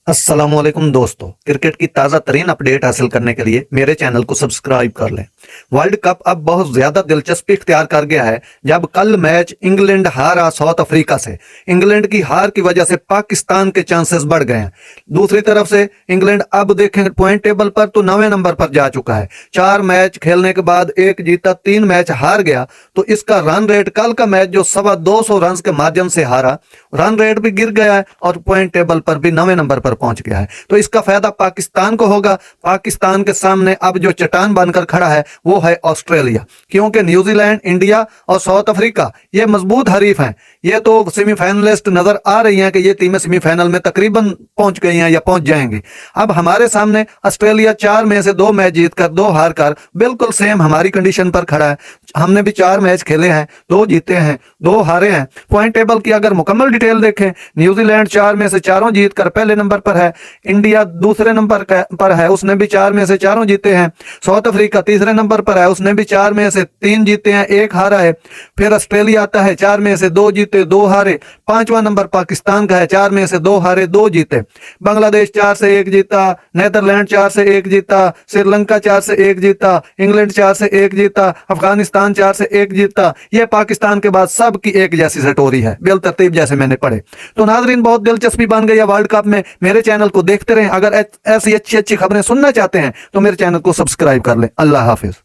अस्सलामुअलैकुम दोस्तों, क्रिकेट की ताज़ा तरीन अपडेट हासिल करने के लिए मेरे चैनल को सब्सक्राइब कर लें। वर्ल्ड कप अब बहुत ज्यादा दिलचस्पी इख्तियार कर गया है जब कल मैच इंग्लैंड हारा साउथ अफ्रीका से। इंग्लैंड की हार की वजह से पाकिस्तान के चांसेस बढ़ गए हैं। दूसरी तरफ से इंग्लैंड अब देखें पॉइंट टेबल पर तो 9वें नंबर पर जा चुका है। 4 मैच खेलने के बाद 1 जीता, 3 मैच हार गया। तो इसका रन रेट, कल का मैच जो 250 रन के माध्यम से हारा, रन रेट भी गिर गया है और पॉइंट टेबल पर भी 9वें नंबर पर पहुंच गया है। तो इसका फायदा पाकिस्तान को होगा। पाकिस्तान के सामने अब जो चट्टान बनकर खड़ा है वो है ऑस्ट्रेलिया, क्योंकि न्यूजीलैंड, इंडिया और साउथ अफ्रीका ये मजबूत हरीफ हैं। ये तो सेमीफाइनलिस्ट नजर आ रही हैं कि ये टीमें सेमीफाइनल में तकरीबन पहुंच गई हैं या पहुंच जाएंगी। अब हमारे सामने ऑस्ट्रेलिया 4 में से 2 मैच जीतकर, 2 हारकर बिल्कुल सेम हमारी कंडीशन पर खड़ा है। हमने भी 4 मैच खेले हैं, 2 जीते हैं, 2 हारे हैं। पॉइंट टेबल की अगर मुकम्मल डिटेल देखें, न्यूजीलैंड 4 में से 4 जीतकर पहले नंबर पर है। इंडिया दूसरे नंबर पर है, उसने भी 4 में से 4 जीते हैं। साउथ अफ्रीका तीसरे नंबर पर है, उसने भी 4 में से 3 जीते हैं, 1 हारा है। फिर ऑस्ट्रेलिया आता है, 4 में से 2 जीते, 2 हारे। 5वां नंबर पाकिस्तान का है, 4 में से 2 हारे, 2 जीते। बांग्लादेश 4 से 1 जीता, नेदरलैंड 4 से 1 जीता, श्रीलंका 4 से 1 जीता, इंग्लैंड 4 से 1 जीता, अफगानिस्तान 4 से 1 जीता। यह पाकिस्तान के बाद सबकी एक जैसी स्टोरी है, बिल तरतीब जैसे मैंने पढ़े। तो नाजरीन, बहुत दिलचस्पी बन गई है वर्ल्ड कप में। मेरे चैनल को देखते रहें। अगर ऐसी अच्छी अच्छी खबरें सुनना चाहते हैं तो मेरे चैनल को सब्सक्राइब कर लें। अल्लाह हाफिज।